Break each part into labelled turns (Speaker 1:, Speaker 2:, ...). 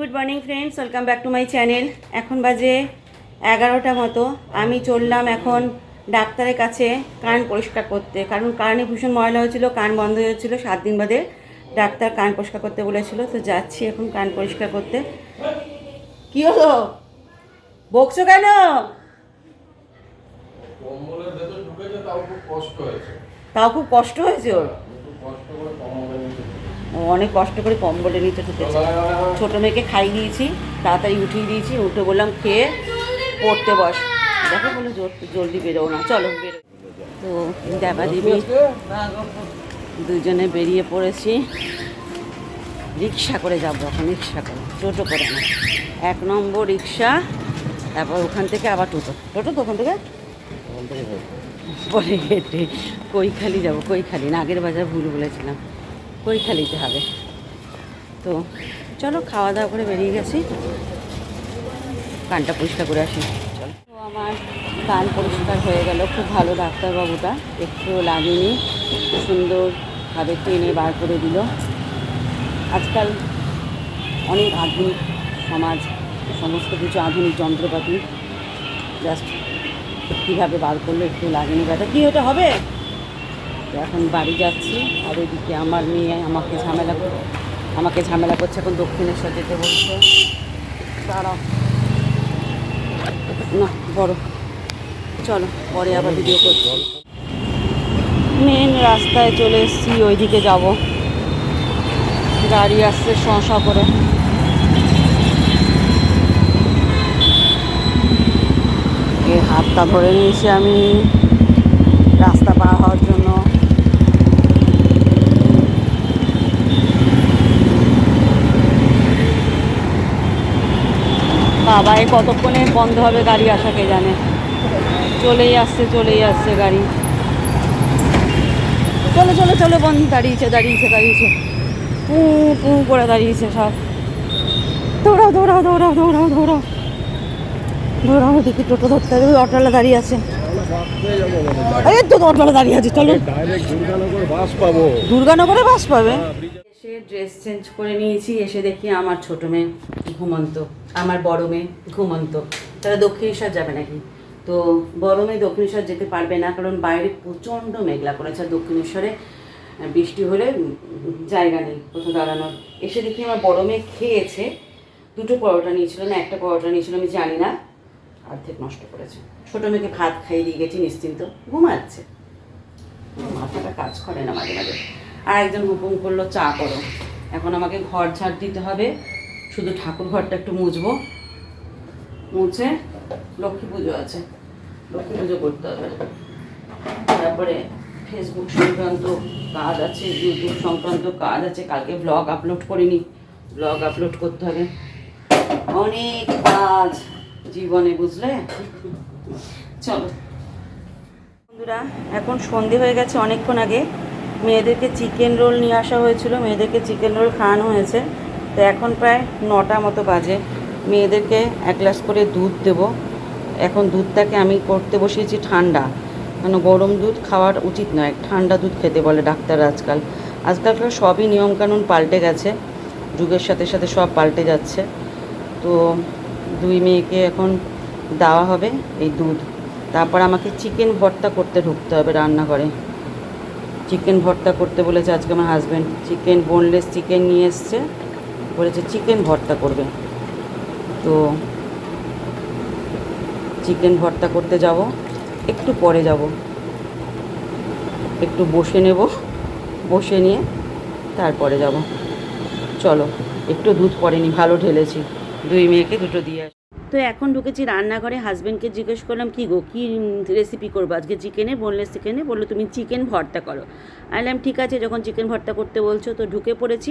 Speaker 1: Good morning friends, welcome back to my channel. এখন বাজে 11টা মতো। আমি চললাম এখন ডাক্তারের কাছে কান পরিষ্কার করতে, কারণ কানে ভীষণ ময়লা হয়েছিল, কান বন্ধ হয়েছিল। 7 দিন বাদে ডাক্তার কান পরিষ্কার করতে বলেছিল, তো যাচ্ছি এখন কান পরিষ্কার করতে। কি হলো, বকছো কেন? তাও খুব কষ্ট হয়েছে ওর। অনেক কষ্ট করে কম্বলের নিচে ঢুকেছে। ছোটো মেয়েকে খাইয়ে দিয়েছি, তাড়াতাড়ি উঠিয়ে দিয়েছি, উঠে বললাম খেয়ে পড়তে বস। দেখো বলে জলদি বেরোও না, চলো বেরো। তো দেবা দিবি দুজনে বেরিয়ে পড়েছি। রিক্সা করে যাবো এখন, রিক্সা করে, টোটো করে না। 1 নম্বর রিক্সা, তারপর ওখান থেকে আবার টোটো। টোটো তো ওখান থেকে পরে হেঁটে কৈখালি যাবো। কৈখালি, নাগের বাজার ভুল বলেছিলাম, কৈখালিতে হবে। তো চলো, খাওয়া দাওয়া করে বেরিয়ে গেছি, কানটা পরিষ্কার করে আসি। চলো। তো আমার কান পরিষ্কার হয়ে গেল, খুব ভালো ডাক্তারবাবুটা, একটু লাগেনি, সুন্দরভাবে টেনে বার করে দিল। আজকাল অনেক আধুনিক সমাজ, সমস্ত কিছু আধুনিক যন্ত্রপাতি, জাস্ট কীভাবে বার করলো, একটু লাগেনি ব্যথা। কি ওটা হবে? এখন বাড়ি যাচ্ছি, আর এদিকে আমার মেয়ে আমাকে ঝামেলা করছে, এখন দক্ষিণেশ্বর যেতে বলছে। দাঁড়াও না, বড়, চলো পরে আবার ভিডিও করছি। মেন রাস্তায় চলে এসেছি, ওইদিকে যাব। গাড়ি আসছে শঁ করে। এই হাতটা ধরে নিয়েছি আমি রাস্তা পার হওয়ার জন্য। বাবা, এই কতক্ষণে বন্ধ হবে গাড়ি আসা কে জানে। চলেই আসছে গাড়ি। চলো চলো চলো, বন্ধ, দাঁড়িয়েছে পু পু করে দাঁড়িয়েছে সব। দৌড়াও দৌড়াও দৌড়াও দৌড়াও দৌড়াও দৌড়াও, দেখি টোটো ধরতে হবে। অটোওয়ালা দাঁড়িয়ে আছে, এই তো অটোওয়ালা দাঁড়িয়ে আছে। চলো, দুর্গানগরে বাস পাবে। এসে ড্রেস চেঞ্জ করে নিয়েছি, এসে দেখি আমার ছোটো মেয়ে ঘুমন্ত, আমার বড় মেয়ে ঘুমন্ত। তারা দক্ষিণেশ্বর যাবে নাকি? তো বড় মেয়ে দক্ষিণেশ্বর যেতে পারবে না, কারণ বাইরে প্রচণ্ড মেঘলা করেছে। আর দক্ষিণেশ্বরে বৃষ্টি হলে জায়গা নেই কোথাও দাঁড়ানোর। এসে দেখি আমার বড় মেয়ে খেয়েছে, 2টো পরোটা নিয়েছিল না 1টা পরোটা নিয়েছিল, আমি জানি না, অর্ধেক নষ্ট করেছে। ছোটো মেয়েকে ভাত খাইয়ে দিয়ে গেছি, নিশ্চিন্ত ঘুমাচ্ছে, মাথাটা কাজ করে না মাঝে মাঝে। আর একজন হুকুম করলো চা করো। এখন আমাকে ঘর ঝাড় দিতে হবে, শুধু ঠাকুর ঘরটা একটু মুছবো, মুছে লক্ষ্মী পুজো আছে, লক্ষ্মী পুজো করতে হবে। তারপরে ফেসবুক সংক্রান্ত কাজ আছে, ইউটিউব সংক্রান্ত কাজ আছে। কালকে ব্লগ আপলোড করিনি, ব্লগ আপলোড করতে হবে। অনেক কাজ জীবনে, বুঝলে। চলো বন্ধুরা, এখন সন্ধে হয়ে গেছে অনেকক্ষণ আগে। মেয়েদেরকে চিকেন রোল নিয়ে আসা হয়েছিল, মেয়েদেরকে চিকেন রোল খাওয়ানো হয়েছে। তো এখন প্রায় 9টা মতো বাজে। মেয়েদেরকে 1 গ্লাস করে দুধ দেব। এখন দুধটাকে আমি করতে বসিয়েছি ঠান্ডা, কেন গরম দুধ খাওয়ার উচিত নয়, ঠান্ডা দুধ খেতে বলে ডাক্তার। আজকালকার সবই নিয়মকানুন পাল্টে গেছে, যুগের সাথে সাথে সব পাল্টে যাচ্ছে। তো 2 মেয়েকে এখন দেওয়া হবে এই দুধ। তারপর আমাকে চিকেন ভর্তা করতে ঢুকতে হবে রান্নাঘরে। চিকেন ভর্তা করতে বলেছে আজকে আমার হাজব্যান্ড। চিকেন, বোনলেস চিকেন নিয়ে এসছে, বলেছে চিকেন ভর্তা করবে। তো চিকেন ভর্তা করতে যাব, একটু পরে যাব, একটু বসে নেব, বসে নিয়ে তারপরে যাব। চলো, একটু দুধ পড়েনি, ভালো ঢেলেছি, 2 মেয়েকে 2টো দিয়ে আসি। তো এখন ঢুকেছি রান্নাঘরে। হাজব্যান্ডকে জিজ্ঞেস করলাম কী গো, কী রেসিপি করবো আজকে? চিকেনের, বোনলেস চিকেনে। বললো তুমি চিকেন ভর্তা করো। বললাম ঠিক আছে, যখন চিকেন ভর্তা করতে বলছো। তো ঢুকে পড়েছি,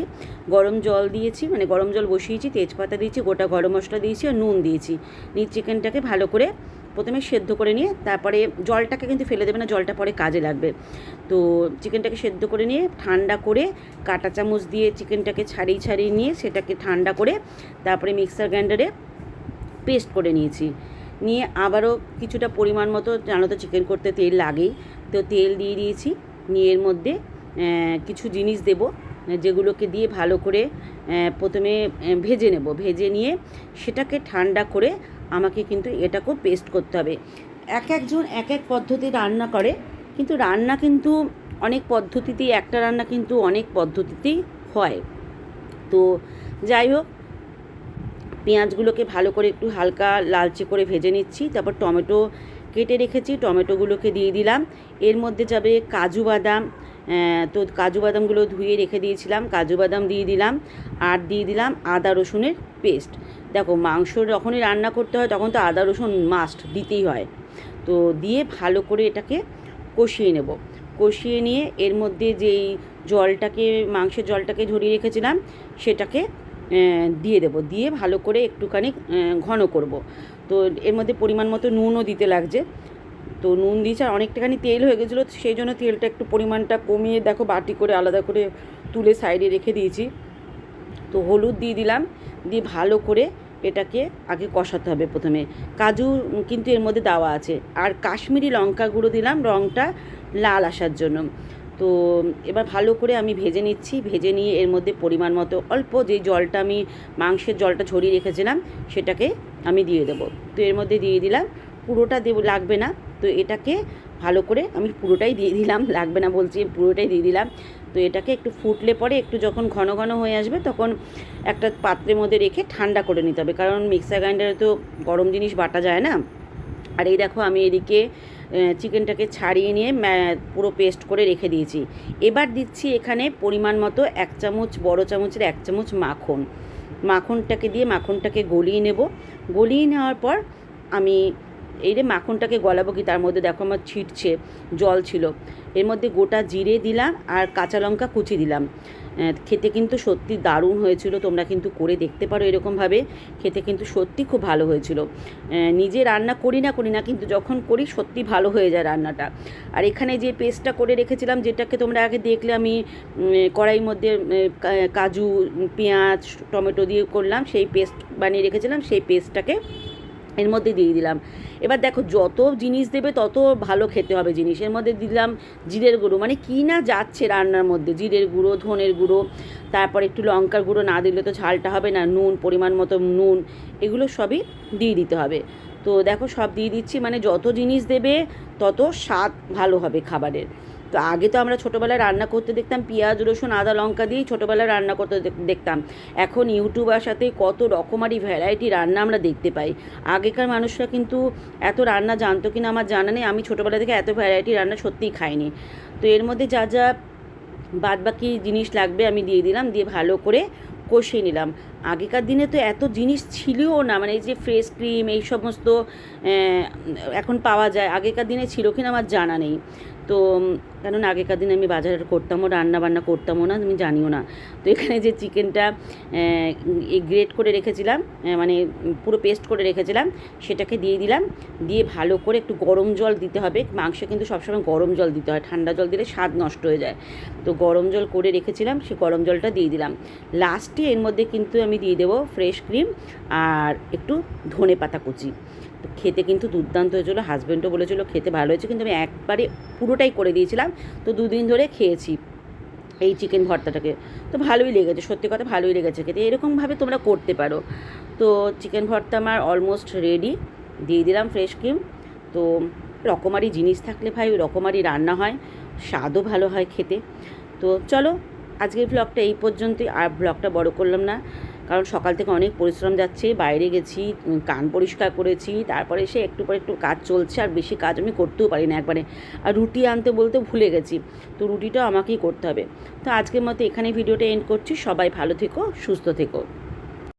Speaker 1: গরম জল দিয়েছি, মানে গরম জল বসিয়েছি, তেজপাতা দিয়েছি, গোটা গরম মশলা দিয়েছি আর নুন দিয়েছি। নিয়ে চিকেনটাকে ভালো করে প্রথমে সেদ্ধ করে নিয়ে, তারপরে জলটাকে কিন্তু ফেলে দেবে না, জলটা পরে কাজে লাগবে। তো চিকেনটাকে সেদ্ধ করে নিয়ে ঠান্ডা করে কাঁটা চামচ দিয়ে চিকেনটাকে ছাড়িয়ে নিয়ে সেটাকে ঠান্ডা করে তারপরে মিক্সার গ্রাইন্ডারে পেস্ট করে নিয়েছি। নিয়ে আবারও কিছুটা পরিমাণ মতো, জানো তো চিকেন করতে তেল লাগেই, তো তেল দিয়ে দিয়েছি। নিয়ে এর মধ্যে কিছু জিনিস দেব, যেগুলোকে দিয়ে ভালো করে প্রথমে ভেজে নেব। ভেজে নিয়ে সেটাকে ঠান্ডা করে আমাকে কিন্তু এটাকেও পেস্ট করতে হবে। এক একজন এক এক পদ্ধতি রান্না করে, কিন্তু রান্না কিন্তু অনেক পদ্ধতিতেই, একটা রান্না কিন্তু অনেক পদ্ধতিতেই হয়। তো যাই হোক, পেঁয়াজগুলোকে ভালো করে একটু হালকা লালচে করে ভেজে নিচ্ছি। তারপর টমেটো কেটে রেখেছি, টমেটোগুলোকে দিয়ে দিলাম। এর মধ্যে যাবে কাজু বাদাম, তো কাজু বাদামগুলো ধুয়ে রেখে দিয়েছিলাম, কাজু বাদাম দিয়ে দিলাম। আর দিয়ে দিলাম আদা রসুনের পেস্ট। দেখো, মাংস যখনই রান্না করতে হয় তখন তো আদা রসুন মাস্ট দিতেই হয়। তো দিয়ে ভালো করে এটাকে কষিয়ে নেব। কষিয়ে নিয়ে এর মধ্যে যেই জলটাকে, মাংসের জলটাকে ঝরিয়ে রেখেছিলাম সেটাকে দিয়ে দেবো। দিয়ে ভালো করে একটুখানি ঘন করব। তো এর মধ্যে পরিমাণ মতো নুনও দিতে লাগছে। তো নুন দিয়েছি, আর অনেকটাখানি তেল হয়ে গেছিলো, সেই জন্য তেলটা একটু পরিমাণটা কমিয়ে দেখো বাটি করে আলাদা করে তুলে সাইডে রেখে দিয়েছি। তো হলুদ দিয়ে দিলাম, দিয়ে ভালো করে এটাকে আগে কষাতে হবে। প্রথমে কাজু কিন্তু এর মধ্যে দেওয়া আছে, আর কাশ্মীরি লঙ্কা গুঁড়ো দিলাম রঙটা লাল আসার জন্য। তো এবার ভালো করে আমি ভেজে নিচ্ছি। ভেজে নিয়ে এর মধ্যে পরিমাণ মতো অল্প যেই জলটা আমি মাংসের জলটা ঝরিয়ে রেখেছিলাম সেটাকে আমি দিয়ে দেবো। তো এর মধ্যে দিয়ে দিলাম, পুরোটা দেব লাগবে না। তো এটাকে ভালো করে আমি পুরোটাই দিয়ে দিলাম, লাগবে না বলছি, পুরোটাই দিয়ে দিলাম। তো এটাকে একটু ফুটলে পরে, একটু যখন ঘন ঘন হয়ে আসবে তখন একটা পাত্রের মধ্যে রেখে ঠান্ডা করে নিতে হবে, কারণ মিক্সার গ্রাইন্ডারে তো গরম জিনিস বাটা যায় না। আর এই দেখো, আমি এদিকে চিকেনটাকে ছাড়িয়ে নিয়ে পুরো পেস্ট করে রেখে দিয়েছি। এবার দিচ্ছি এখানে পরিমাণ মতো 1 চামচ, বড় চামচের 1 চামচ মাখন। মাখনটাকে দিয়ে মাখনটাকে গলিয়ে নেব। গলিয়ে নেওয়ার পর আমি মাখনটাকে গলাবো কি, তার মধ্যে দেখো আমার ছিটছে, জল ছিল। এর মধ্যে গোটা জিরে দিলাম আর কাঁচা লঙ্কা কুচি দিলাম। খেতে কিন্তু সত্যি দারুণ হয়েছিল, তোমরা কিন্তু করে দেখতে পারো এরকমভাবে। খেতে কিন্তু সত্যি খুব ভালো হয়েছিল। নিজে রান্না করি না কিন্তু যখন করি সত্যি ভালো হয়ে যায় রান্নাটা। আর এখানে যে পেস্টটা করে রেখেছিলাম, যেটাকে তোমরা আগে দেখলে আমি কড়াইয়ের মধ্যে কাজু, পেঁয়াজ, টমেটো দিয়ে করলাম, সেই পেস্ট বানিয়ে রেখেছিলাম, সেই পেস্টটাকে এর মধ্যে দিয়ে দিলাম। এবার দেখো, যত জিনিস দেবে তত ভালো খেতে হবে জিনিস। এর মধ্যে দিলাম জিরের গুঁড়ো, মানে কি না যাচ্ছে রান্নার মধ্যে, জিরের গুঁড়ো, ধনের গুঁড়ো, তারপর একটু লঙ্কার গুঁড়ো, না দিলে তো ঝালটা হবে না, নুন, পরিমাণ মতো নুন, এগুলো সবই দিয়ে দিতে হবে। তো দেখো, সব দিয়ে দিচ্ছি, মানে যত জিনিস দেবে তত স্বাদ ভালো হবে খাবারের। তো আগে তো আমরা ছোটোবেলায় রান্না করতে দেখতাম পেঁয়াজ, রসুন, আদা, লঙ্কা দিয়েই ছোটোবেলায় রান্না করতে দেখতাম। এখন ইউটিউব আসাতে কত রকমারি ভ্যারাইটি রান্না আমরা দেখতে পাই। আগেকার মানুষরা কিন্তু এত রান্না জানতো কিনা আমার জানা নেই, আমি ছোটোবেলা থেকে এত ভ্যারাইটি রান্না সত্যিই খাইনি। তো এর মধ্যে যা যা বাদবাকি জিনিস লাগবে আমি দিয়ে দিলাম, দিয়ে ভালো করে কষিয়ে নিলাম। আগেকার দিনে তো এত জিনিস ছিলও না, মানে এই যে ফ্রেশ ক্রিম এই সমস্ত এখন পাওয়া যায়, আগেকার দিনে ছিল কিনা আমার জানা নেই। তো কারণ আগেকার দিনে আমি বাজার করতামও, রান্না বান্না করতামও না, আমি জানিও না। তো এখানে যে চিকেনটা গ্রেট করে রেখেছিলাম, মানে পুরো পেস্ট করে রেখেছিলাম, সেটাকে দিয়ে দিলাম। দিয়ে ভালো করে একটু গরম জল দিতে হবে। মাংসে কিন্তু সবসময় গরম জল দিতে হয়, ঠান্ডা জল দিলে স্বাদ নষ্ট হয়ে যায়। তো গরম জল করে রেখেছিলাম, সেই গরম জলটা দিয়ে দিলাম। লাস্টে এর মধ্যে কিন্তু আমি দিয়ে দেবো ফ্রেশ ক্রিম আর একটু ধনে পাতা কুচি। তো খেতে কিন্তু দুর্দান্ত হয়েছিলো, হাজব্যান্ডও বলেছিলো খেতে ভালো হয়েছে, কিন্তু আমি একবারে পুরোটাই করে দিয়েছিলাম। তো 2 দিন ধরে খেয়েছি এই চিকেন ভর্তাটাকে, তো ভালোই লেগেছে, সত্যি কথা ভালোই লেগেছে খেতে। এরকমভাবে তোমরা করতে পারো। তো চিকেন ভর্তা আমার অলমোস্ট রেডি, দিয়ে দিলাম ফ্রেশ ক্রিম। তো রকমারি জিনিস থাকলে ভাই ওই রকমারি রান্না হয়, স্বাদও ভালো হয় খেতে। তো চলো, আজকের ব্লগটা এই পর্যন্তই, আর ব্লগটা বড় করলাম না, কারণ সকাল থেকে অনেক পরিশ্রম যাচ্ছে, বাইরে গেছি, কান পরিষ্কার করেছি, তারপরে এসে একটু পর একটু কাজ চলছে, আর বেশি কাজ আমি করতেও পারি না একবারে। আর রুটি আনতে বলতে ভুলে গেছি, তো রুটিটাও আমাকেই করতে হবে। তো আজকের মতো এখানে ভিডিওটা এন্ড করছি। সবাই ভালো থেকো, সুস্থ থেকো।